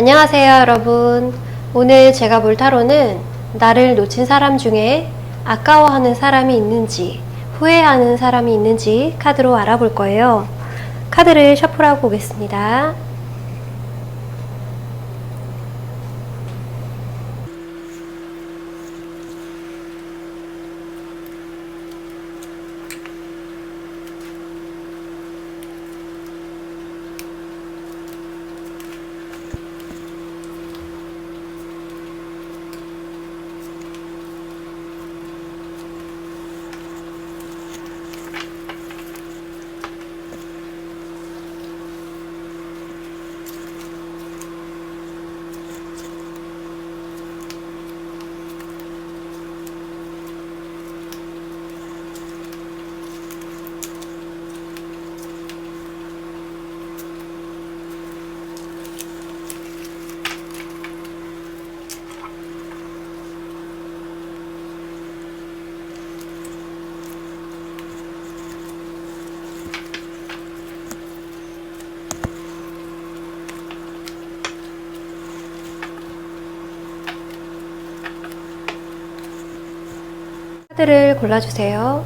안녕하세요 여러분. 오늘 제가 볼 타로는 나를 놓친 사람 중에 아까워하는 사람이 있는지 후회하는 사람이 있는지 카드로 알아볼 거예요. 카드를 셔플하고 오겠습니다. 카드를 골라주세요.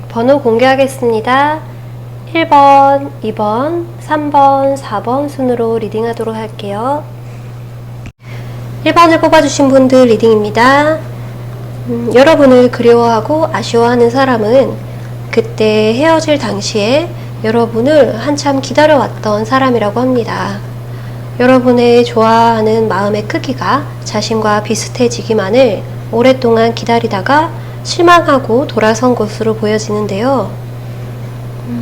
번호 공개하겠습니다. 1번, 2번, 3번, 4번 순으로 리딩하도록 할게요. 1번을 뽑아주신 분들 리딩입니다. 여러분을 그리워하고 아쉬워하는 사람은 그때 헤어질 당시에 여러분을 한참 기다려왔던 사람이라고 합니다. 여러분의 좋아하는 마음의 크기가 자신과 비슷해지기만을 오랫동안 기다리다가 실망하고 돌아선 것으로 보여지는데요.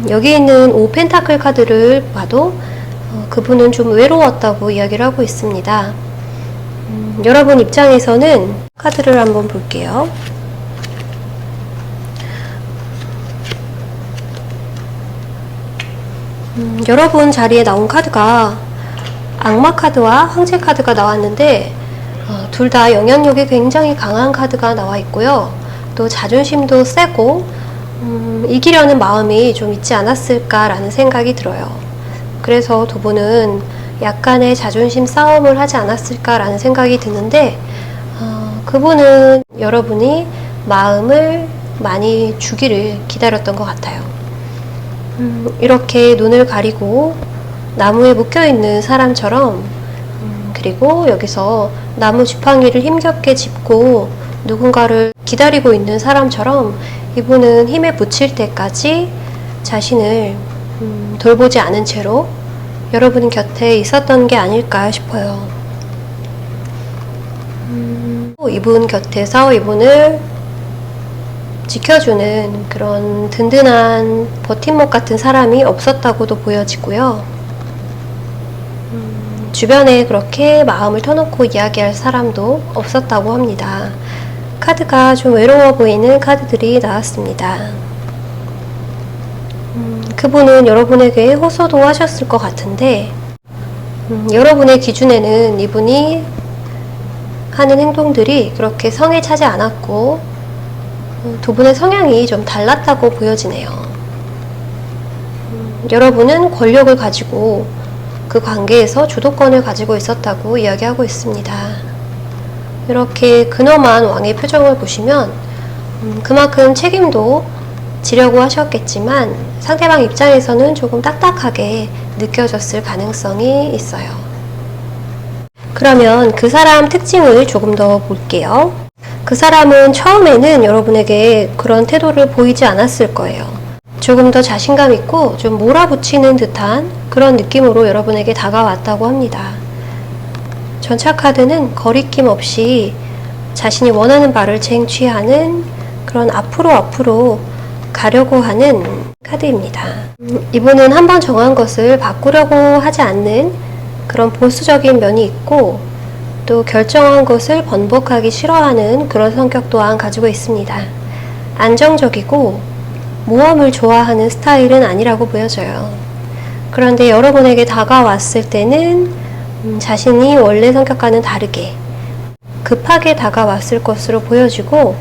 여기 있는 5 펜타클 카드를 봐도 그분은 좀 외로웠다고 이야기를 하고 있습니다. 여러분 입장에서는 카드를 한번 볼게요. 여러분 자리에 나온 카드가 악마 카드와 황제 카드가 나왔는데 둘 다 영향력이 굉장히 강한 카드가 나와 있고요. 또 자존심도 세고 이기려는 마음이 좀 있지 않았을까라는 생각이 들어요. 그래서 두 분은 약간의 자존심 싸움을 하지 않았을까라는 생각이 드는데 그분은 여러분이 마음을 많이 주기를 기다렸던 것 같아요. 이렇게 눈을 가리고 나무에 묶여있는 사람처럼 그리고 여기서 나무 지팡이를 힘겹게 짚고 누군가를 기다리고 있는 사람처럼 이분은 힘에 부칠 때까지 자신을 돌보지 않은 채로 여러분 곁에 있었던 게 아닐까 싶어요. 이분 곁에서 이분을 지켜주는 그런 든든한 버팀목 같은 사람이 없었다고도 보여지고요. 주변에 그렇게 마음을 터놓고 이야기할 사람도 없었다고 합니다. 카드가 좀 외로워 보이는 카드들이 나왔습니다. 그분은 여러분에게 호소도 하셨을 것 같은데 여러분의 기준에는 이분이 하는 행동들이 그렇게 성에 차지 않았고 두 분의 성향이 좀 달랐다고 보여지네요. 여러분은 권력을 가지고 그 관계에서 주도권을 가지고 있었다고 이야기하고 있습니다. 이렇게 근엄한 왕의 표정을 보시면 그만큼 책임도 지려고 하셨겠지만 상대방 입장에서는 조금 딱딱하게 느껴졌을 가능성이 있어요. 그러면 그 사람 특징을 조금 더 볼게요. 그 사람은 처음에는 여러분에게 그런 태도를 보이지 않았을 거예요. 조금 더 자신감 있고 좀 몰아붙이는 듯한 그런 느낌으로 여러분에게 다가왔다고 합니다. 전차 카드는 거리낌 없이 자신이 원하는 바를 쟁취하는 그런 앞으로 가려고 하는 카드입니다. 이분은 한번 정한 것을 바꾸려고 하지 않는 그런 보수적인 면이 있고 또 결정한 것을 번복하기 싫어하는 그런 성격 또한 가지고 있습니다. 안정적이고 모험을 좋아하는 스타일은 아니라고 보여져요. 그런데 여러분에게 다가왔을 때는 자신이 원래 성격과는 다르게 급하게 다가왔을 것으로 보여지고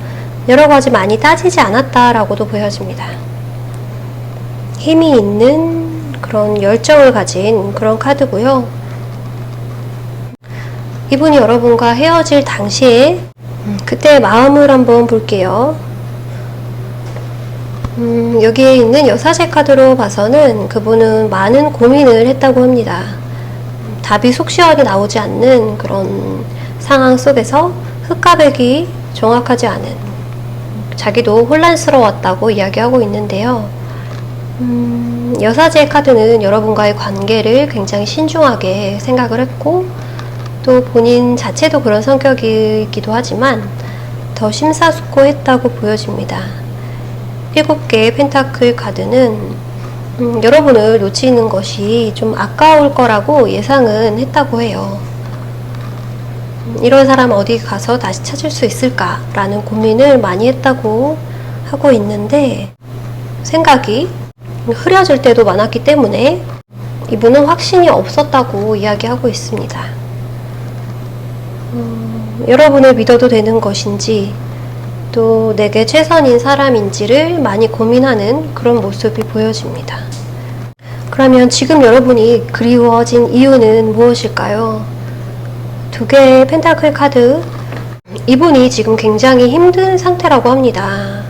여러 가지 많이 따지지 않았다라고도 보여집니다. 힘이 있는 그런 열정을 가진 그런 카드고요. 이분이 여러분과 헤어질 당시에 그때의 마음을 한번 볼게요. 여기에 있는 여사제 카드로 봐서는 그분은 많은 고민을 했다고 합니다. 답이 속 시원히 나오지 않는 그런 상황 속에서 흑과 백이 정확하지 않은, 자기도 혼란스러웠다고 이야기하고 있는데요. 여사제 카드는 여러분과의 관계를 굉장히 신중하게 생각을 했고, 또 본인 자체도 그런 성격이기도 하지만 더 심사숙고했다고 보여집니다. 7개의 펜타클 카드는 여러분을 놓치는 것이 좀 아까울 거라고 예상은 했다고 해요. 이런 사람 어디 가서 다시 찾을 수 있을까 라는 고민을 많이 했다고 하고 있는데, 생각이 흐려질 때도 많았기 때문에 이분은 확신이 없었다고 이야기하고 있습니다. 여러분을 믿어도 되는 것인지, 또 내게 최선인 사람인지를 많이 고민하는 그런 모습이 보여집니다. 그러면 지금 여러분이 그리워진 이유는 무엇일까요? 2개의 펜타클 카드, 이분이 지금 굉장히 힘든 상태라고 합니다.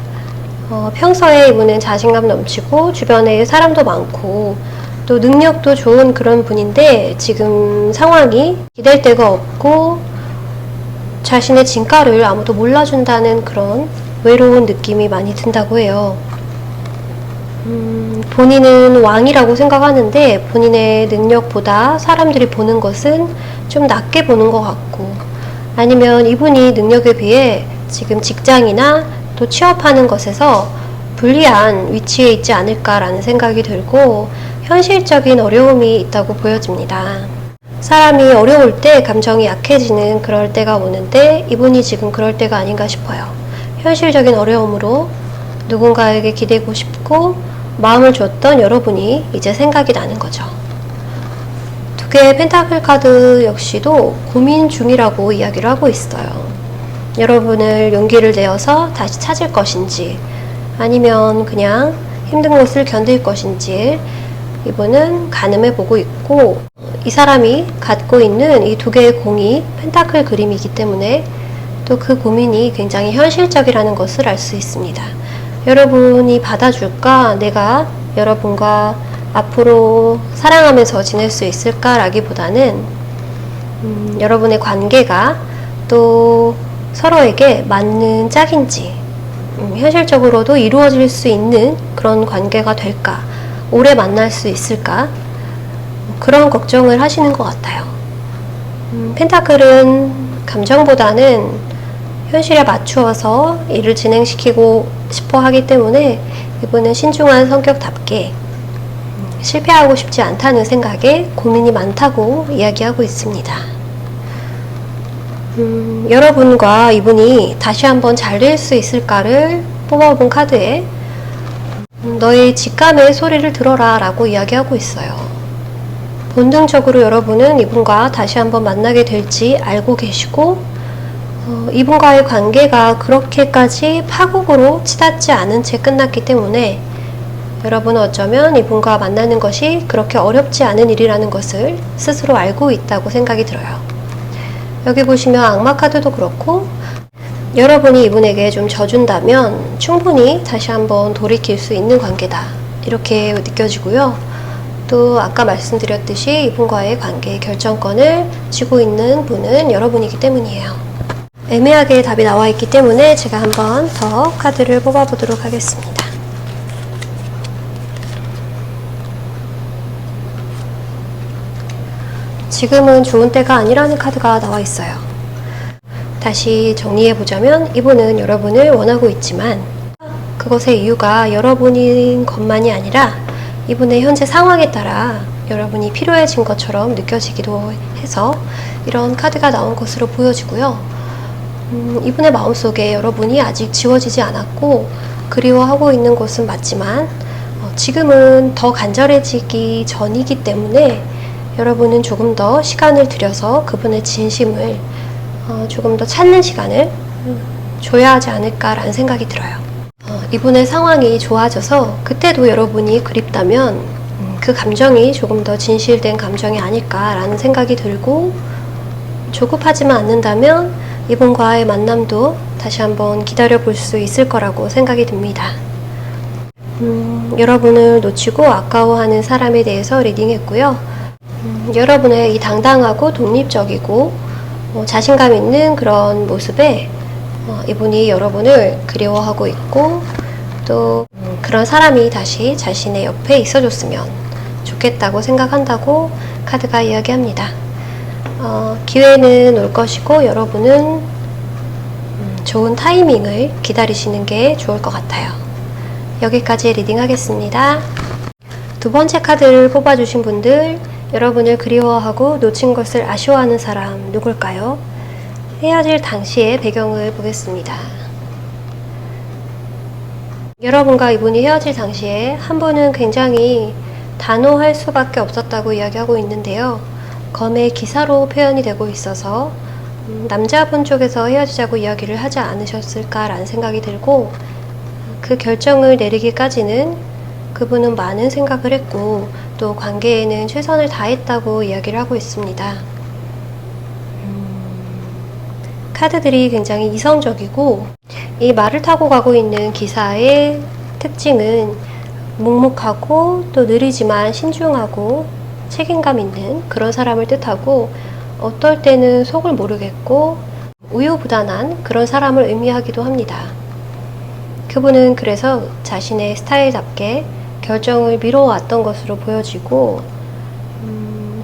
평소에 이분은 자신감 넘치고 주변에 사람도 많고 또 능력도 좋은 그런 분인데, 지금 상황이 기댈 데가 없고 자신의 진가를 아무도 몰라준다는 그런 외로운 느낌이 많이 든다고 해요. 본인은 왕이라고 생각하는데 본인의 능력보다 사람들이 보는 것은 좀 낮게 보는 것 같고, 아니면 이분이 능력에 비해 지금 직장이나 또 취업하는 것에서 불리한 위치에 있지 않을까라는 생각이 들고 현실적인 어려움이 있다고 보여집니다. 사람이 어려울 때 감정이 약해지는 그럴 때가 오는데 이분이 지금 그럴 때가 아닌가 싶어요. 현실적인 어려움으로 누군가에게 기대고 싶고 마음을 줬던 여러분이 이제 생각이 나는 거죠. 2개의 펜타클 카드 역시도 고민 중이라고 이야기를 하고 있어요. 여러분을 용기를 내어서 다시 찾을 것인지, 아니면 그냥 힘든 것을 견딜 것인지 이분은 가늠해 보고 있고, 이 사람이 갖고 있는 이 2개의 공이 펜타클 그림이기 때문에 또 그 고민이 굉장히 현실적이라는 것을 알 수 있습니다. 여러분이 받아줄까? 내가 여러분과 앞으로 사랑하면서 지낼 수 있을까? 라기보다는 여러분의 관계가 또 서로에게 맞는 짝인지, 현실적으로도 이루어질 수 있는 그런 관계가 될까? 오래 만날 수 있을까? 그런 걱정을 하시는 것 같아요. 펜타클은 감정보다는 현실에 맞추어서 일을 진행시키고 싶어 하기 때문에 이분은 신중한 성격답게 실패하고 싶지 않다는 생각에 고민이 많다고 이야기하고 있습니다. 여러분과 이분이 다시 한번 잘 될 수 있을까를 뽑아본 카드에 너의 직감의 소리를 들어라 라고 이야기하고 있어요. 본능적으로 여러분은 이분과 다시 한번 만나게 될지 알고 계시고, 이분과의 관계가 그렇게까지 파국으로 치닫지 않은 채 끝났기 때문에 여러분은 어쩌면 이분과 만나는 것이 그렇게 어렵지 않은 일이라는 것을 스스로 알고 있다고 생각이 들어요. 여기 보시면 악마 카드도 그렇고, 여러분이 이분에게 좀 져준다면 충분히 다시 한번 돌이킬 수 있는 관계다 이렇게 느껴지고요. 또 아까 말씀드렸듯이 이분과의 관계의 결정권을 쥐고 있는 분은 여러분이기 때문이에요. 애매하게 답이 나와 있기 때문에 제가 한번 더 카드를 뽑아보도록 하겠습니다. 지금은 좋은 때가 아니라는 카드가 나와 있어요. 다시 정리해보자면 이분은 여러분을 원하고 있지만 그것의 이유가 여러분인 것만이 아니라 이분의 현재 상황에 따라 여러분이 필요해진 것처럼 느껴지기도 해서 이런 카드가 나온 것으로 보여지고요. 이분의 마음속에 여러분이 아직 지워지지 않았고 그리워하고 있는 것은 맞지만 지금은 더 간절해지기 전이기 때문에 여러분은 조금 더 시간을 들여서 그분의 진심을 조금 더 찾는 시간을 줘야 하지 않을까라는 생각이 들어요. 이분의 상황이 좋아져서 그때도 여러분이 그립다면 그 감정이 조금 더 진실된 감정이 아닐까라는 생각이 들고, 조급하지만 않는다면 이분과의 만남도 다시 한번 기다려 볼 수 있을 거라고 생각이 듭니다. 여러분을 놓치고 아까워하는 사람에 대해서 리딩했고요. 여러분의 이 당당하고 독립적이고 자신감 있는 그런 모습에 이분이 여러분을 그리워하고 있고, 또 그런 사람이 다시 자신의 옆에 있어줬으면 좋겠다고 생각한다고 카드가 이야기합니다. 기회는 올 것이고 여러분은 좋은 타이밍을 기다리시는 게 좋을 것 같아요. 여기까지 리딩 하겠습니다. 두 번째 카드를 뽑아주신 분들, 여러분을 그리워하고 놓친 것을 아쉬워하는 사람 누굴까요? 헤어질 당시의 배경을 보겠습니다. 여러분과 이분이 헤어질 당시에 한 분은 굉장히 단호할 수밖에 없었다고 이야기하고 있는데요. 검의 기사로 표현이 되고 있어서 남자분 쪽에서 헤어지자고 이야기를 하지 않으셨을까라는 생각이 들고, 그 결정을 내리기까지는 그분은 많은 생각을 했고 또 관계에는 최선을 다했다고 이야기를 하고 있습니다. 카드들이 굉장히 이성적이고, 이 말을 타고 가고 있는 기사의 특징은 묵묵하고 또 느리지만 신중하고 책임감 있는 그런 사람을 뜻하고, 어떨 때는 속을 모르겠고 우유부단한 그런 사람을 의미하기도 합니다. 그분은 그래서 자신의 스타일답게 결정을 미뤄왔던 것으로 보여지고,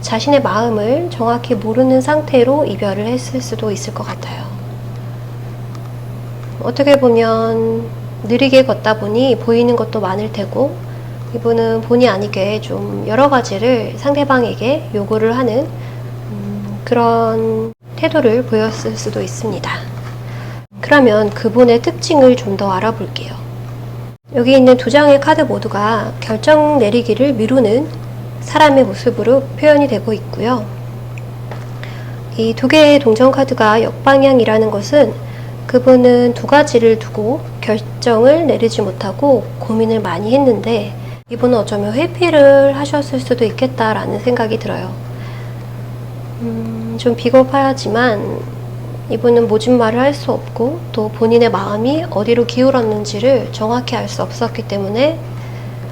자신의 마음을 정확히 모르는 상태로 이별을 했을 수도 있을 것 같아요. 어떻게 보면 느리게 걷다 보니 보이는 것도 많을 테고, 이분은 본의 아니게 좀 여러 가지를 상대방에게 요구를 하는 그런 태도를 보였을 수도 있습니다. 그러면 그분의 특징을 좀 더 알아볼게요. 여기 있는 두 장의 카드 모두가 결정 내리기를 미루는 사람의 모습으로 표현이 되고 있고요. 이 두 개의 동전 카드가 역방향이라는 것은 그분은 두 가지를 두고 결정을 내리지 못하고 고민을 많이 했는데, 이분은 어쩌면 회피를 하셨을 수도 있겠다라는 생각이 들어요. 좀 비겁하지만 이분은 모진 말을 할 수 없고 또 본인의 마음이 어디로 기울었는지를 정확히 알 수 없었기 때문에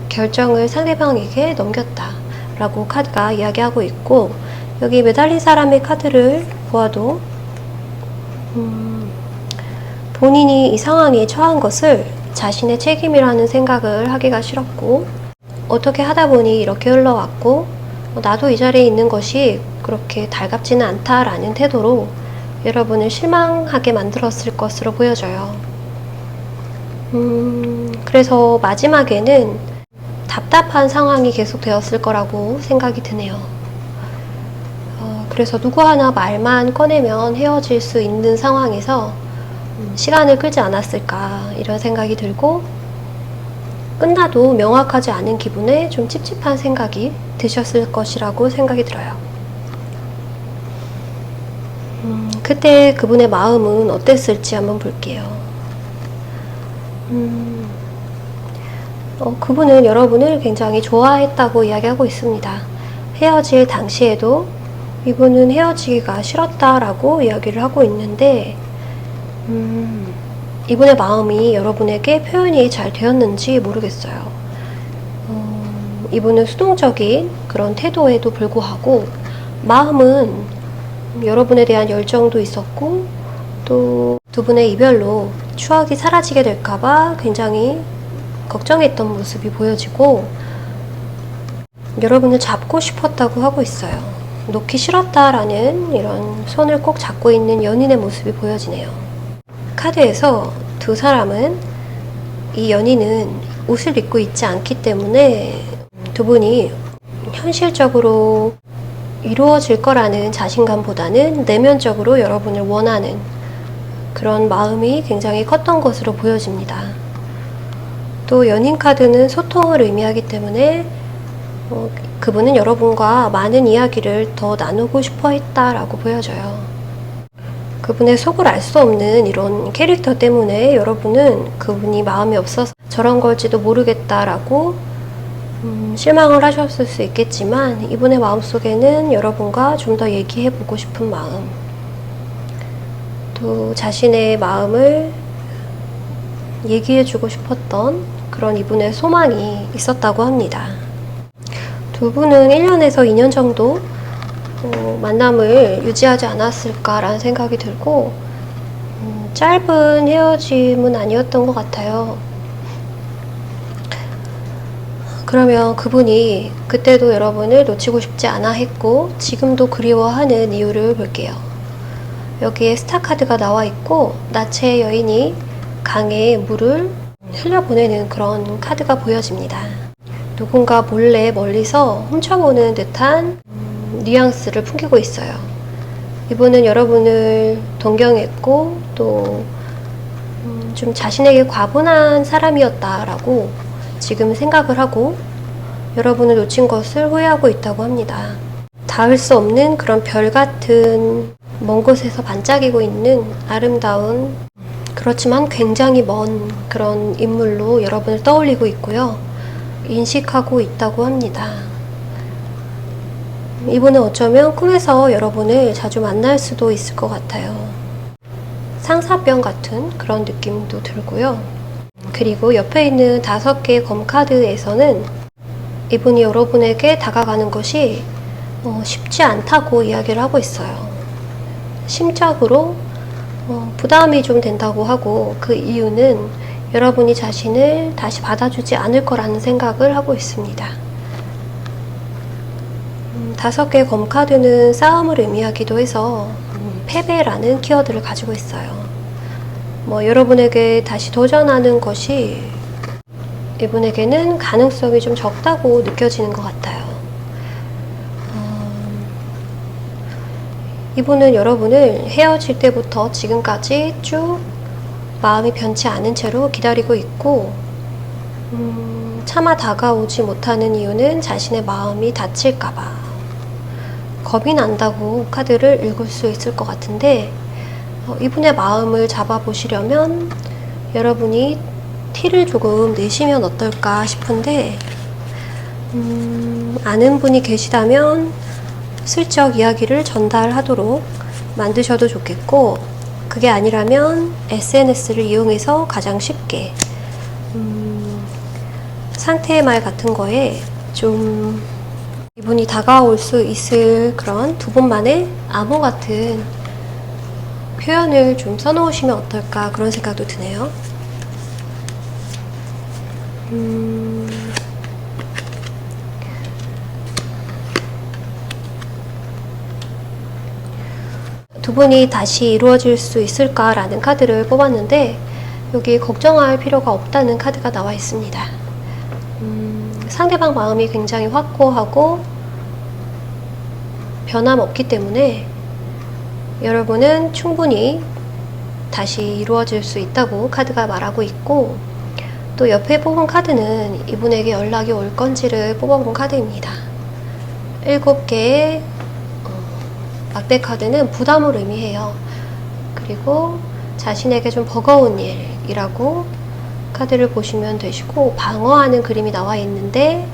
결정을 상대방에게 넘겼다 라고 카드가 이야기하고 있고, 여기 매달린 사람의 카드를 보아도 본인이 이 상황에 처한 것을 자신의 책임이라는 생각을 하기가 싫었고, 어떻게 하다 보니 이렇게 흘러왔고 나도 이 자리에 있는 것이 그렇게 달갑지는 않다라는 태도로 여러분을 실망하게 만들었을 것으로 보여져요. 그래서 마지막에는 답답한 상황이 계속되었을 거라고 생각이 드네요. 그래서 누구 하나 말만 꺼내면 헤어질 수 있는 상황에서 시간을 끌지 않았을까 이런 생각이 들고, 끝나도 명확하지 않은 기분에 좀 찝찝한 생각이 드셨을 것이라고 생각이 들어요. 그때 그분의 마음은 어땠을지 한번 볼게요. 그분은 여러분을 굉장히 좋아했다고 이야기하고 있습니다. 헤어질 당시에도 이분은 헤어지기가 싫었다라고 이야기를 하고 있는데, 이분의 마음이 여러분에게 표현이 잘 되었는지 모르겠어요. 이분은 수동적인 그런 태도에도 불구하고 마음은 여러분에 대한 열정도 있었고, 또 두 분의 이별로 추억이 사라지게 될까봐 굉장히 걱정했던 모습이 보여지고, 여러분을 잡고 싶었다고 하고 있어요. 놓기 싫었다라는 이런 손을 꼭 잡고 있는 연인의 모습이 보여지네요. 카드에서 두 사람은, 이 연인은 옷을 입고 있지 않기 때문에 두 분이 현실적으로 이루어질 거라는 자신감보다는 내면적으로 여러분을 원하는 그런 마음이 굉장히 컸던 것으로 보여집니다. 또 연인 카드는 소통을 의미하기 때문에 그분은 여러분과 많은 이야기를 더 나누고 싶어 했다라고 보여져요. 그분의 속을 알 수 없는 이런 캐릭터 때문에 여러분은 그분이 마음이 없어서 저런 걸지도 모르겠다라고 실망을 하셨을 수 있겠지만, 이분의 마음속에는 여러분과 좀 더 얘기해보고 싶은 마음, 또 자신의 마음을 얘기해주고 싶었던 그런 이분의 소망이 있었다고 합니다. 두 분은 1년에서 2년 정도 만남을 유지하지 않았을까라는 생각이 들고, 짧은 헤어짐은 아니었던 것 같아요. 그러면 그분이 그때도 여러분을 놓치고 싶지 않아 했고 지금도 그리워하는 이유를 볼게요. 여기에 스타 카드가 나와 있고 나체의 여인이 강에 물을 흘려보내는 그런 카드가 보여집니다. 누군가 몰래 멀리서 훔쳐보는 듯한 뉘앙스를 풍기고 있어요. 이분은 여러분을 동경했고 또 좀 자신에게 과분한 사람이었다라고 지금 생각을 하고 여러분을 놓친 것을 후회하고 있다고 합니다. 닿을 수 없는 그런 별 같은 먼 곳에서 반짝이고 있는 아름다운, 그렇지만 굉장히 먼 그런 인물로 여러분을 떠올리고 있고요. 인식하고 있다고 합니다. 이분은 어쩌면 꿈에서 여러분을 자주 만날 수도 있을 것 같아요. 상사병 같은 그런 느낌도 들고요. 그리고 옆에 있는 5개의 검카드에서는 이분이 여러분에게 다가가는 것이 쉽지 않다고 이야기를 하고 있어요. 심적으로 부담이 좀 된다고 하고, 그 이유는 여러분이 자신을 다시 받아주지 않을 거라는 생각을 하고 있습니다. 5개의 검카드는 싸움을 의미하기도 해서 패배라는 키워드를 가지고 있어요. 여러분에게 다시 도전하는 것이 이분에게는 가능성이 좀 적다고 느껴지는 것 같아요. 이분은 여러분을 헤어질 때부터 지금까지 쭉 마음이 변치 않은 채로 기다리고 있고, 차마 다가오지 못하는 이유는 자신의 마음이 다칠까봐 겁이 난다고 카드를 읽을 수 있을 것 같은데, 이분의 마음을 잡아보시려면 여러분이 티를 조금 내시면 어떨까 싶은데, 아는 분이 계시다면 슬쩍 이야기를 전달하도록 만드셔도 좋겠고, 그게 아니라면 SNS를 이용해서 가장 쉽게 상태의 말 같은 거에 좀 이분이 다가올 수 있을 그런 두 분만의 암호 같은 표현을 좀 써놓으시면 어떨까, 그런 생각도 드네요. 두 분이 다시 이루어질 수 있을까라는 카드를 뽑았는데, 여기 걱정할 필요가 없다는 카드가 나와 있습니다. 상대방 마음이 굉장히 확고하고 변함없기 때문에 여러분은 충분히 다시 이루어질 수 있다고 카드가 말하고 있고, 또 옆에 뽑은 카드는 이분에게 연락이 올 건지를 뽑아본 카드입니다. 7개의 막대 카드는 부담을 의미해요. 그리고 자신에게 좀 버거운 일이라고 카드를 보시면 되시고, 방어하는 그림이 나와 있는데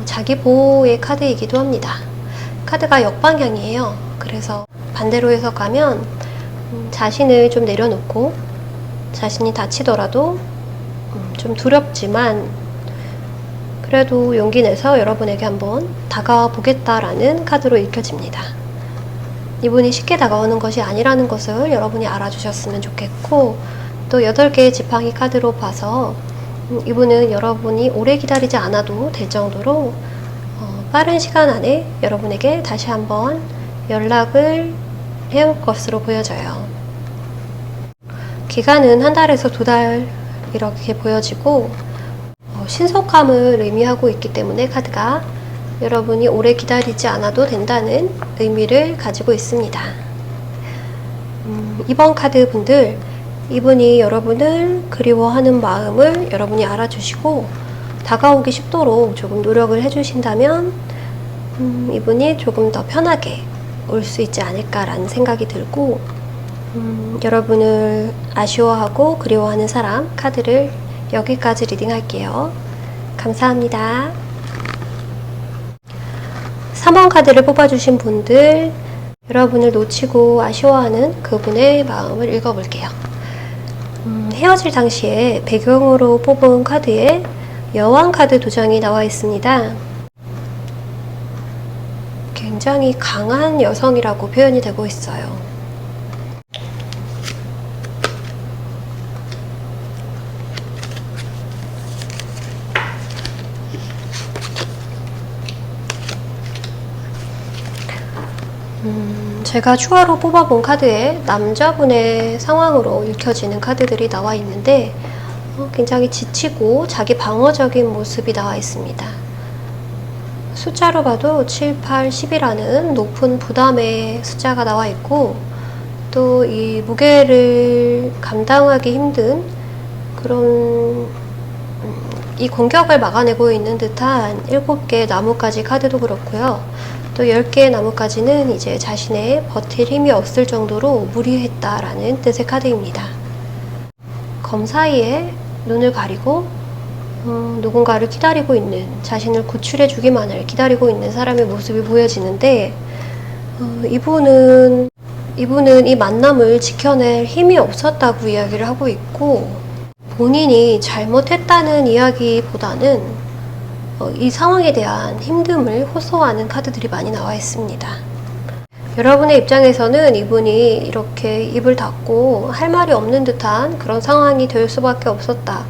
자기 보호의 카드이기도 합니다. 카드가 역방향이에요. 그래서 반대로 해석하면 자신을 좀 내려놓고 자신이 다치더라도 좀 두렵지만 그래도 용기 내서 여러분에게 한번 다가와 보겠다라는 카드로 읽혀집니다. 이분이 쉽게 다가오는 것이 아니라는 것을 여러분이 알아주셨으면 좋겠고, 또 8개의 지팡이 카드로 봐서 이분은 여러분이 오래 기다리지 않아도 될 정도로 빠른 시간 안에 여러분에게 다시 한번 연락을 해올 것으로 보여져요. 기간은 1달에서 2달 이렇게 보여지고, 신속함을 의미하고 있기 때문에 카드가 여러분이 오래 기다리지 않아도 된다는 의미를 가지고 있습니다. 이번 카드 분들, 이분이 여러분을 그리워하는 마음을 여러분이 알아주시고 다가오기 쉽도록 조금 노력을 해주신다면 이분이 조금 더 편하게 올 수 있지 않을까라는 생각이 들고, 여러분을 아쉬워하고 그리워하는 사람 카드를 여기까지 리딩할게요. 감사합니다. 3번 카드를 뽑아주신 분들, 여러분을 놓치고 아쉬워하는 그분의 마음을 읽어볼게요. 헤어질 당시에 배경으로 뽑은 카드에 여왕 카드 2장이 나와 있습니다. 굉장히 강한 여성이라고 표현이 되고 있어요. 제가 추가로 뽑아본 카드에 남자분의 상황으로 읽혀지는 카드들이 나와 있는데 굉장히 지치고 자기 방어적인 모습이 나와 있습니다. 숫자로 봐도 7, 8, 10이라는 높은 부담의 숫자가 나와 있고, 또 이 무게를 감당하기 힘든 그런 이 공격을 막아내고 있는 듯한 7개의 나뭇가지 카드도 그렇고요. 또 10개의 나뭇가지는 이제 자신의 버틸 힘이 없을 정도로 무리했다라는 뜻의 카드입니다. 검 사이에 눈을 가리고 누군가를 기다리고 있는, 자신을 구출해주기만을 기다리고 있는 사람의 모습이 보여지는데, 이분은 이 만남을 지켜낼 힘이 없었다고 이야기를 하고 있고, 본인이 잘못했다는 이야기보다는 이 상황에 대한 힘듦을 호소하는 카드들이 많이 나와 있습니다. 여러분의 입장에서는 이분이 이렇게 입을 닫고 할 말이 없는 듯한 그런 상황이 될 수밖에 없었다,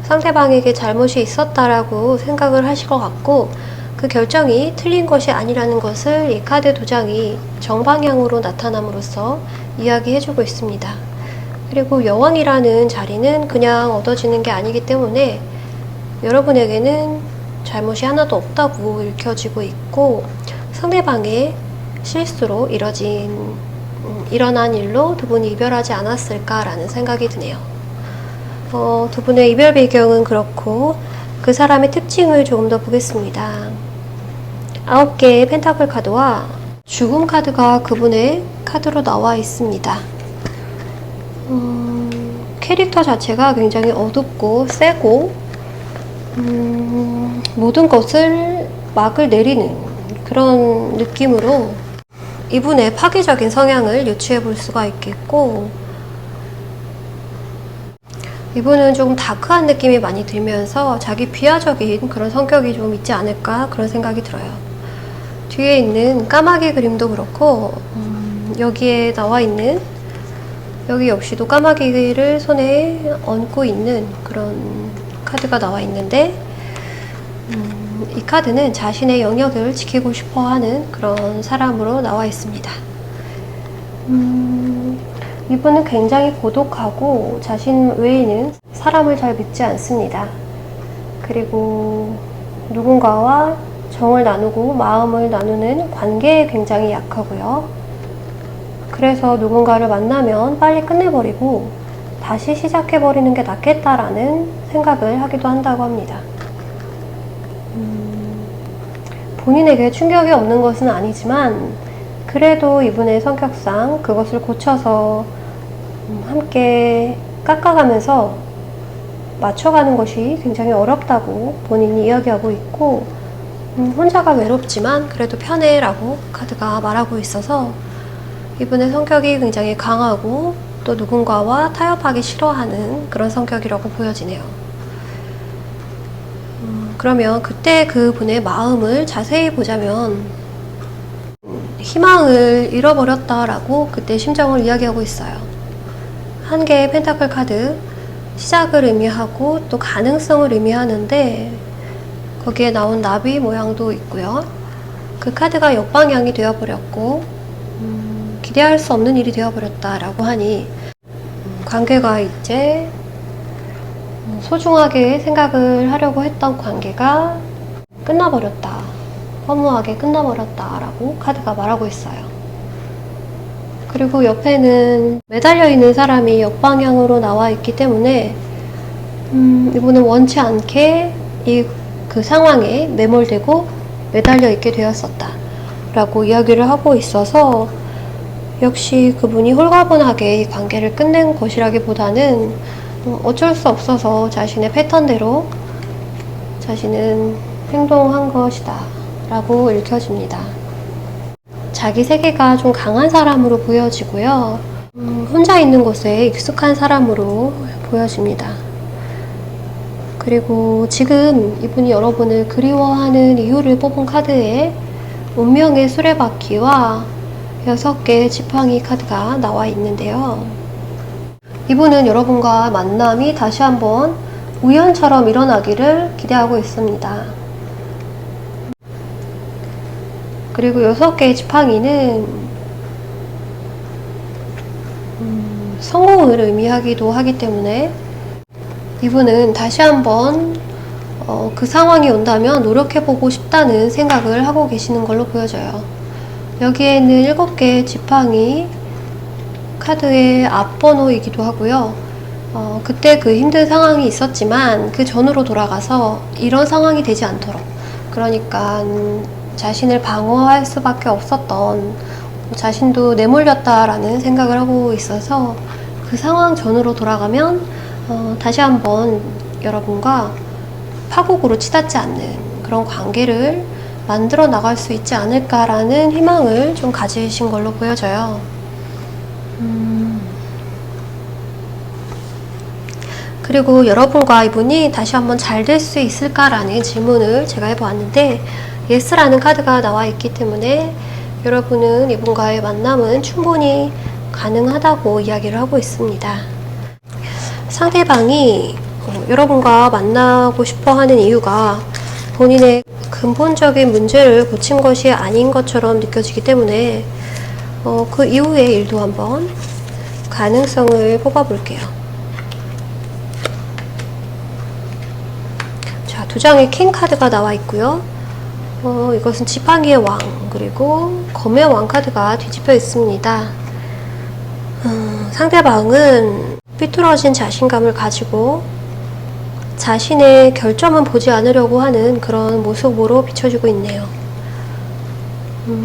상대방에게 잘못이 있었다라고 생각을 하실 것 같고, 그 결정이 틀린 것이 아니라는 것을 이 카드 2장이 정방향으로 나타남으로써 이야기해주고 있습니다. 그리고 여왕이라는 자리는 그냥 얻어지는 게 아니기 때문에 여러분에게는 잘못이 하나도 없다고 읽혀지고 있고, 상대방의 실수로 일어난 일로 두 분이 이별하지 않았을까라는 생각이 드네요. 두 분의 이별 배경은 그렇고, 그 사람의 특징을 조금 더 보겠습니다. 9개의 펜타클 카드와 죽음 카드가 그분의 카드로 나와 있습니다. 캐릭터 자체가 굉장히 어둡고 세고, 모든 것을 막을 내리는 그런 느낌으로 이분의 파괴적인 성향을 유추해 볼 수가 있겠고, 이분은 조금 다크한 느낌이 많이 들면서 자기 비하적인 그런 성격이 좀 있지 않을까, 그런 생각이 들어요. 뒤에 있는 까마귀 그림도 그렇고, 여기에 나와 있는, 여기 역시도 까마귀를 손에 얹고 있는 그런 카드가 나와 있는데, 이 카드는 자신의 영역을 지키고 싶어 하는 그런 사람으로 나와 있습니다. 이분은 굉장히 고독하고 자신 외에는 사람을 잘 믿지 않습니다. 그리고 누군가와 정을 나누고 마음을 나누는 관계에 굉장히 약하고요. 그래서 누군가를 만나면 빨리 끝내버리고 다시 시작해버리는 게 낫겠다라는 생각을 하기도 한다고 합니다. 본인에게 충격이 없는 것은 아니지만, 그래도 이분의 성격상 그것을 고쳐서 함께 깎아가면서 맞춰가는 것이 굉장히 어렵다고 본인이 이야기하고 있고, 혼자가 외롭지만 그래도 편해 라고 카드가 말하고 있어서 이분의 성격이 굉장히 강하고 또 누군가와 타협하기 싫어하는 그런 성격이라고 보여지네요. 그러면 그때 그분의 마음을 자세히 보자면 희망을 잃어버렸다라고 그때 심정을 이야기하고 있어요. 한 개의 펜타클 카드, 시작을 의미하고 또 가능성을 의미하는데, 거기에 나온 나비 모양도 있고요. 그 카드가 역방향이 되어버렸고 기대할 수 없는 일이 되어버렸다라고 하니 관계가 이제 소중하게 생각을 하려고 했던 관계가 끝나버렸다, 허무하게 끝나버렸다 라고 카드가 말하고 있어요. 그리고 옆에는 매달려 있는 사람이 역방향으로 나와 있기 때문에 이분은 원치 않게 그 상황에 매몰되고 매달려 있게 되었었다 라고 이야기를 하고 있어서, 역시 그분이 홀가분하게 이 관계를 끝낸 것이라기보다는 어쩔 수 없어서 자신의 패턴대로 자신은 행동한 것이다 라고 읽혀집니다. 자기 세계가 좀 강한 사람으로 보여지고요. 혼자 있는 곳에 익숙한 사람으로 보여집니다. 그리고 지금 이분이 여러분을 그리워하는 이유를 뽑은 카드에 운명의 수레바퀴와 6개의 지팡이 카드가 나와 있는데요. 이분은 여러분과 만남이 다시 한번 우연처럼 일어나기를 기대하고 있습니다. 그리고 6개의 지팡이는 성공을 의미하기도 하기 때문에 이분은 다시 한번 그 상황이 온다면 노력해보고 싶다는 생각을 하고 계시는 걸로 보여져요. 여기에는 7개의 지팡이 카드의 앞번호이기도 하고요. 그때 그 힘든 상황이 있었지만 그 전으로 돌아가서 이런 상황이 되지 않도록, 그러니까 자신을 방어할 수밖에 없었던, 자신도 내몰렸다라는 생각을 하고 있어서 그 상황 전으로 돌아가면 다시 한번 여러분과 파국으로 치닫지 않는 그런 관계를 만들어 나갈 수 있지 않을까라는 희망을 좀 가지신 걸로 보여져요. 그리고 여러분과 이분이 다시 한번 잘 될 수 있을까라는 질문을 제가 해보았는데 예스라는 카드가 나와 있기 때문에 여러분은 이분과의 만남은 충분히 가능하다고 이야기를 하고 있습니다. 상대방이 여러분과 만나고 싶어 하는 이유가 본인의 근본적인 문제를 고친 것이 아닌 것처럼 느껴지기 때문에 그 이후의 일도 한번 가능성을 뽑아볼게요. 자, 2장의 킹 카드가 나와 있고요. 이것은 지팡이의 왕, 그리고 검의 왕 카드가 뒤집혀 있습니다. 상대방은 삐뚤어진 자신감을 가지고 자신의 결점은 보지 않으려고 하는 그런 모습으로 비춰지고 있네요.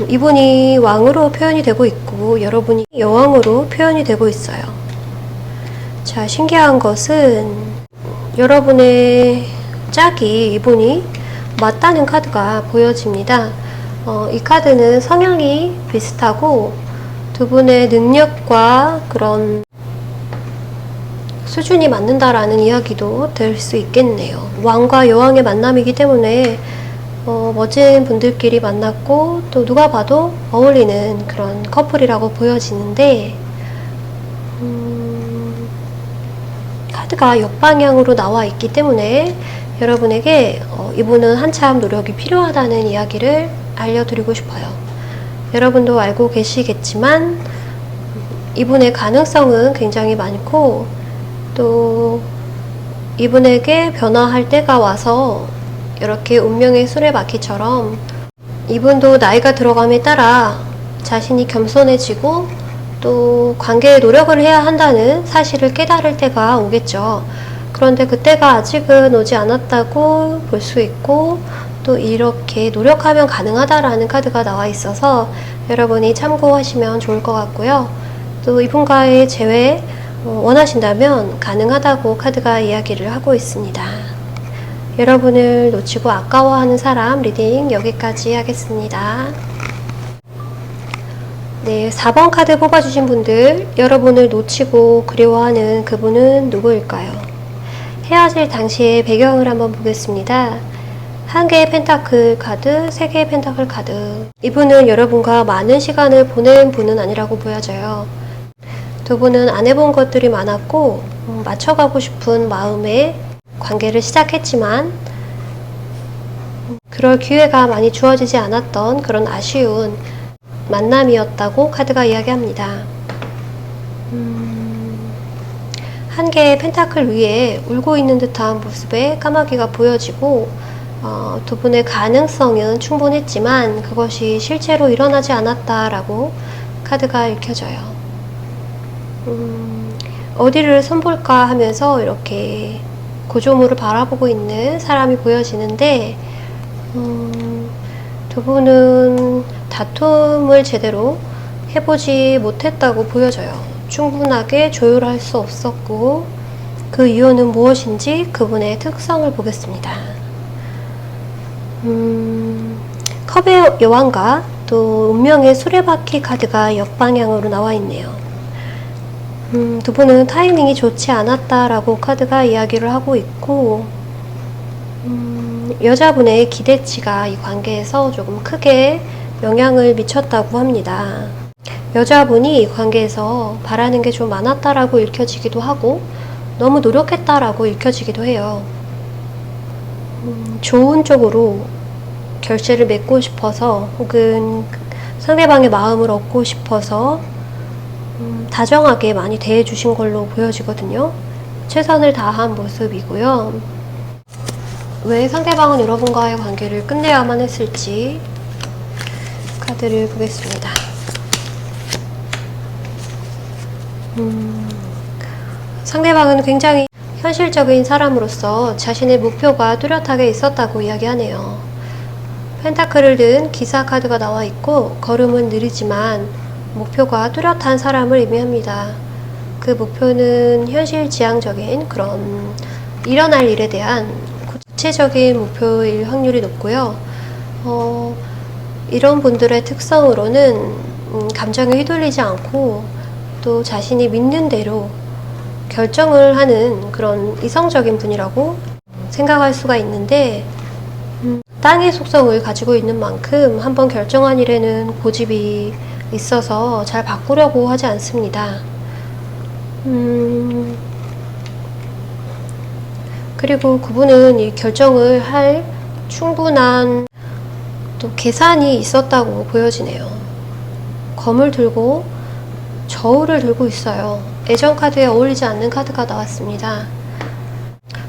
이분이 왕으로 표현이 되고 있고 여러분이 여왕으로 표현이 되고 있어요. 자, 신기한 것은 여러분의 짝이 이분이 맞다는 카드가 보여집니다. 이 카드는 성향이 비슷하고 두 분의 능력과 그런 수준이 맞는다라는 이야기도 될 수 있겠네요. 왕과 여왕의 만남이기 때문에 멋진 분들끼리 만났고 또 누가 봐도 어울리는 그런 커플이라고 보여지는데 카드가 역방향으로 나와 있기 때문에 여러분에게 이분은 한참 노력이 필요하다는 이야기를 알려드리고 싶어요. 여러분도 알고 계시겠지만 이분의 가능성은 굉장히 많고 또 이분에게 변화할 때가 와서 이렇게 운명의 수레바퀴처럼 이분도 나이가 들어감에 따라 자신이 겸손해지고 또 관계에 노력을 해야 한다는 사실을 깨달을 때가 오겠죠. 그런데 그때가 아직은 오지 않았다고 볼 수 있고 또 이렇게 노력하면 가능하다라는 카드가 나와 있어서 여러분이 참고하시면 좋을 것 같고요. 또 이분과의 재회 원하신다면 가능하다고 카드가 이야기를 하고 있습니다. 여러분을 놓치고 아까워하는 사람 리딩 여기까지 하겠습니다. 네, 4번 카드 뽑아주신 분들, 여러분을 놓치고 그리워하는 그분은 누구일까요? 헤어질 당시의 배경을 한번 보겠습니다. 1개의 펜타클 카드, 3개의 펜타클 카드. 이분은 여러분과 많은 시간을 보낸 분은 아니라고 보여져요. 두 분은 안 해본 것들이 많았고 맞춰가고 싶은 마음에 관계를 시작했지만 그럴 기회가 많이 주어지지 않았던 그런 아쉬운 만남이었다고 카드가 이야기합니다. 1개의 펜타클 위에 울고 있는 듯한 모습의 까마귀가 보여지고 두 분의 가능성은 충분했지만 그것이 실제로 일어나지 않았다라고 카드가 읽혀져요. 어디를 손볼까 하면서 이렇게 구조물을 바라보고 있는 사람이 보여지는데 두 분은 다툼을 제대로 해보지 못했다고 보여져요. 충분하게 조율할 수 없었고, 그 이유는 무엇인지 그분의 특성을 보겠습니다. 컵의 여왕과 또 운명의 수레바퀴 카드가 역방향으로 나와 있네요. 두 분은 타이밍이 좋지 않았다라고 카드가 이야기를 하고 있고, 여자분의 기대치가 이 관계에서 조금 크게 영향을 미쳤다고 합니다. 여자분이 이 관계에서 바라는 게 좀 많았다라고 읽혀지기도 하고, 너무 노력했다라고 읽혀지기도 해요. 좋은 쪽으로 결실을 맺고 싶어서, 혹은 상대방의 마음을 얻고 싶어서 다정하게 많이 대해주신 걸로 보여지거든요. 최선을 다한 모습이고요. 왜 상대방은 여러분과의 관계를 끝내야만 했을지 카드를 보겠습니다. 상대방은 굉장히 현실적인 사람으로서 자신의 목표가 뚜렷하게 있었다고 이야기하네요. 펜타클을 든 기사 카드가 나와 있고, 걸음은 느리지만 목표가 뚜렷한 사람을 의미합니다. 그 목표는 현실지향적인 그런 일어날 일에 대한 구체적인 목표일 확률이 높고요. 이런 분들의 특성으로는 감정에 휘둘리지 않고 또 자신이 믿는 대로 결정을 하는 그런 이성적인 분이라고 생각할 수가 있는데, 땅의 속성을 가지고 있는 만큼 한번 결정한 일에는 고집이 있어서 잘 바꾸려고 하지 않습니다. 그리고 그분은 이 결정을 할 충분한 또 계산이 있었다고 보여지네요. 검을 들고 저울을 들고 있어요. 애정 카드에 어울리지 않는 카드가 나왔습니다.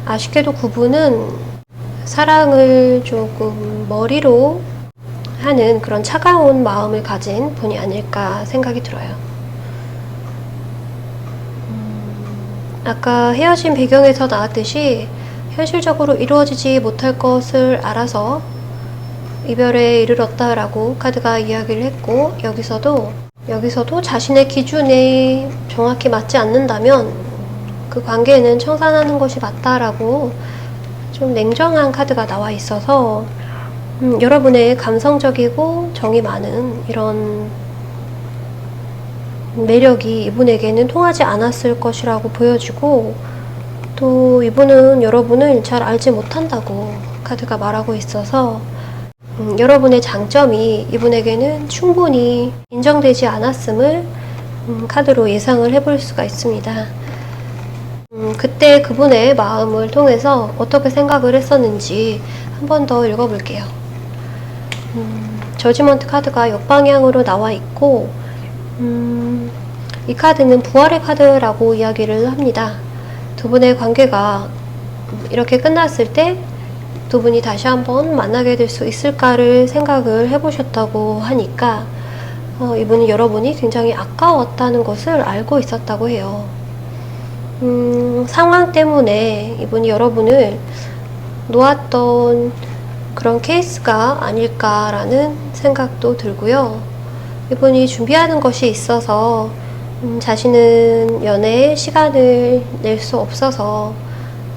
아쉽게도 그분은 사랑을 조금 머리로 하는 그런 차가운 마음을 가진 분이 아닐까 생각이 들어요. 아까 헤어진 배경에서 나왔듯이 현실적으로 이루어지지 못할 것을 알아서 이별에 이르렀다라고 카드가 이야기를 했고, 여기서도 자신의 기준에 정확히 맞지 않는다면 그 관계에는 청산하는 것이 맞다라고 좀 냉정한 카드가 나와 있어서 여러분의 감성적이고 정이 많은 이런 매력이 이분에게는 통하지 않았을 것이라고 보여지고, 또 이분은 여러분을 잘 알지 못한다고 카드가 말하고 있어서 여러분의 장점이 이분에게는 충분히 인정되지 않았음을 카드로 예상을 해볼 수가 있습니다. 그때 그분의 마음을 통해서 어떻게 생각을 했었는지 한 번 더 읽어볼게요. 저지먼트 카드가 역방향으로 나와 있고, 이 카드는 부활의 카드라고 이야기를 합니다. 두 분의 관계가 이렇게 끝났을 때 두 분이 다시 한번 만나게 될 수 있을까를 생각을 해보셨다고 하니까 이분이 여러분이 굉장히 아까웠다는 것을 알고 있었다고 해요. 상황 때문에 이분이 여러분을 놓았던 그런 케이스가 아닐까라는 생각도 들고요. 이분이 준비하는 것이 있어서 자신은 연애에 시간을 낼 수 없어서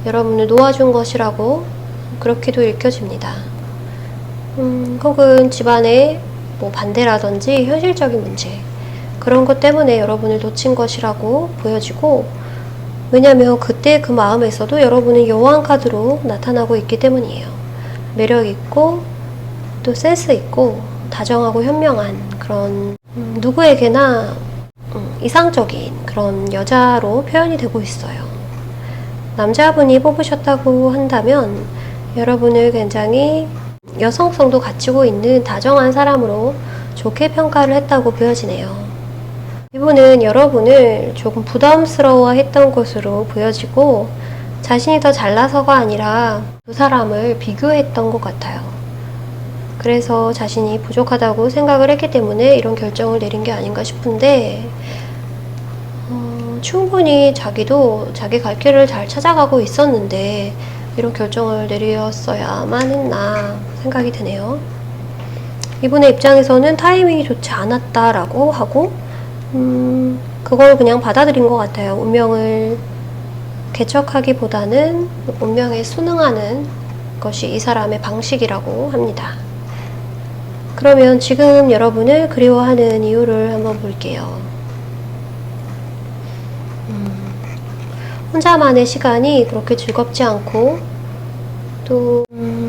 여러분을 놓아준 것이라고 그렇게도 읽혀집니다. 혹은 집안의 뭐 반대라든지 현실적인 문제, 그런 것 때문에 여러분을 놓친 것이라고 보여지고, 왜냐면 그때 그 마음에서도 여러분은 여왕 카드로 나타나고 있기 때문이에요. 매력 있고 또 센스 있고 다정하고 현명한 그런 누구에게나 이상적인 그런 여자로 표현이 되고 있어요. 남자분이 뽑으셨다고 한다면 여러분을 굉장히 여성성도 갖추고 있는 다정한 사람으로 좋게 평가를 했다고 보여지네요. 이분은 여러분을 조금 부담스러워 했던 것으로 보여지고, 자신이 더 잘나서가 아니라 두 사람을 비교했던 것 같아요. 그래서 자신이 부족하다고 생각을 했기 때문에 이런 결정을 내린 게 아닌가 싶은데, 충분히 자기도 자기 갈 길을 잘 찾아가고 있었는데 이런 결정을 내렸어야만 했나 생각이 드네요. 이분의 입장에서는 타이밍이 좋지 않았다라고 하고, 그걸 그냥 받아들인 것 같아요. 운명을 개척하기보다는 운명에 순응하는 것이 이 사람의 방식이라고 합니다. 그러면 지금 여러분을 그리워하는 이유를 한번 볼게요. 혼자만의 시간이 그렇게 즐겁지 않고, 또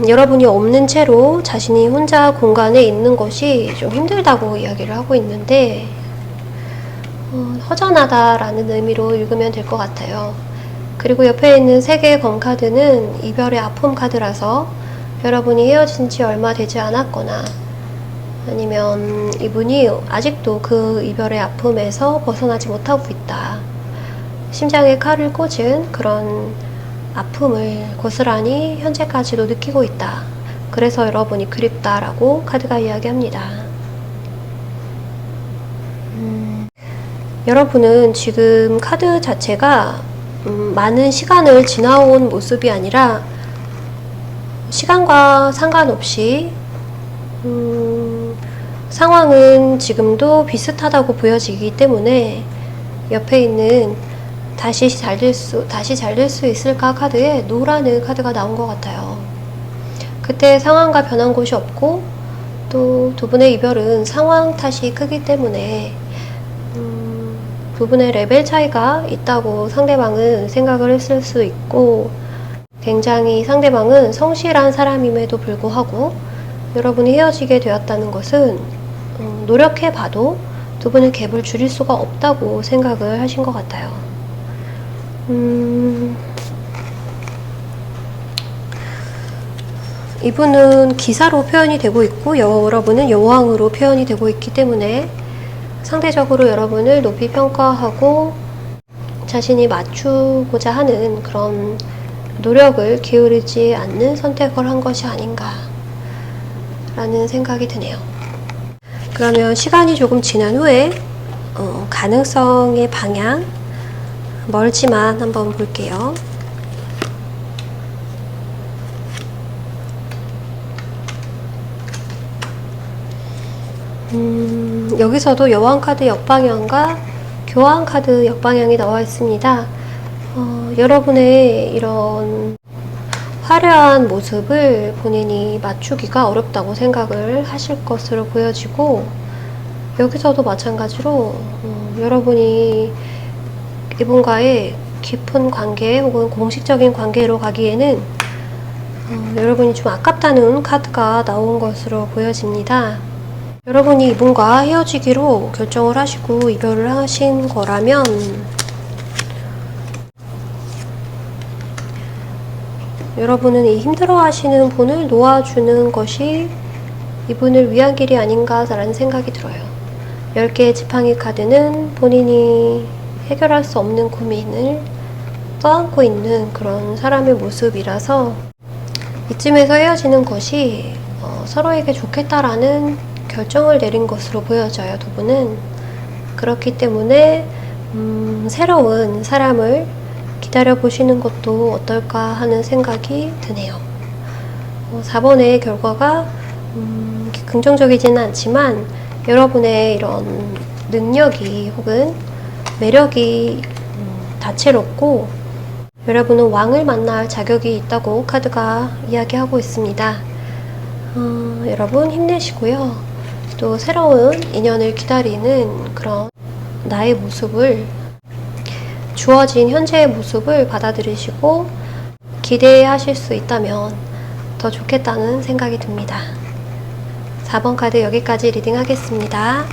여러분이 없는 채로 자신이 혼자 공간에 있는 것이 좀 힘들다고 이야기를 하고 있는데, 허전하다라는 의미로 읽으면 될 것 같아요. 그리고 옆에 있는 3개의 검 카드는 이별의 아픔 카드라서 여러분이 헤어진 지 얼마 되지 않았거나, 아니면 이분이 아직도 그 이별의 아픔에서 벗어나지 못하고 있다, 심장에 칼을 꽂은 그런 아픔을 고스란히 현재까지도 느끼고 있다, 그래서 여러분이 그립다라고 카드가 이야기합니다. 여러분은 지금 카드 자체가 많은 시간을 지나온 모습이 아니라 시간과 상관없이 상황은 지금도 비슷하다고 보여지기 때문에 옆에 있는 다시 잘 될 수 있을까 카드에 노라는 카드가 나온 것 같아요. 그때 상황과 변한 곳이 없고, 또 두 분의 이별은 상황 탓이 크기 때문에 두 분의 레벨 차이가 있다고 상대방은 생각을 했을 수 있고, 굉장히 상대방은 성실한 사람임에도 불구하고 여러분이 헤어지게 되었다는 것은 노력해봐도 두 분의 갭을 줄일 수가 없다고 생각을 하신 것 같아요. 이분은 기사로 표현이 되고 있고, 여러분은 여왕으로 표현이 되고 있기 때문에 상대적으로 여러분을 높이 평가하고 자신이 맞추고자 하는 그런 노력을 기울이지 않는 선택을 한 것이 아닌가 라는 생각이 드네요. 그러면 시간이 조금 지난 후에 가능성의 방향, 멀지만 한번 볼게요. 여기서도 여왕 카드 역방향과 교황 카드 역방향이 나와 있습니다. 여러분의 이런 화려한 모습을 본인이 맞추기가 어렵다고 생각을 하실 것으로 보여지고, 여기서도 마찬가지로 여러분이 이분과의 깊은 관계 혹은 공식적인 관계로 가기에는 여러분이 좀 아깝다는 카드가 나온 것으로 보여집니다. 여러분이 이분과 헤어지기로 결정을 하시고 이별을 하신 거라면 여러분은 이 힘들어하시는 분을 놓아주는 것이 이분을 위한 길이 아닌가라는 생각이 들어요. 10개의 지팡이 카드는 본인이 해결할 수 없는 고민을 떠안고 있는 그런 사람의 모습이라서 이쯤에서 헤어지는 것이 서로에게 좋겠다라는 결정을 내린 것으로 보여져요. 두 분은. 그렇기 때문에 새로운 사람을 기다려보시는 것도 어떨까 하는 생각이 드네요. 4번의 결과가 긍정적이지는 않지만 여러분의 이런 능력이 혹은 매력이 다채롭고 여러분은 왕을 만날 자격이 있다고 카드가 이야기하고 있습니다. 여러분 힘내시고요. 또 새로운 인연을 기다리는 그런 나의 모습을, 주어진 현재의 모습을 받아들이시고 기대하실 수 있다면 더 좋겠다는 생각이 듭니다. 4번 카드 여기까지 리딩 하겠습니다.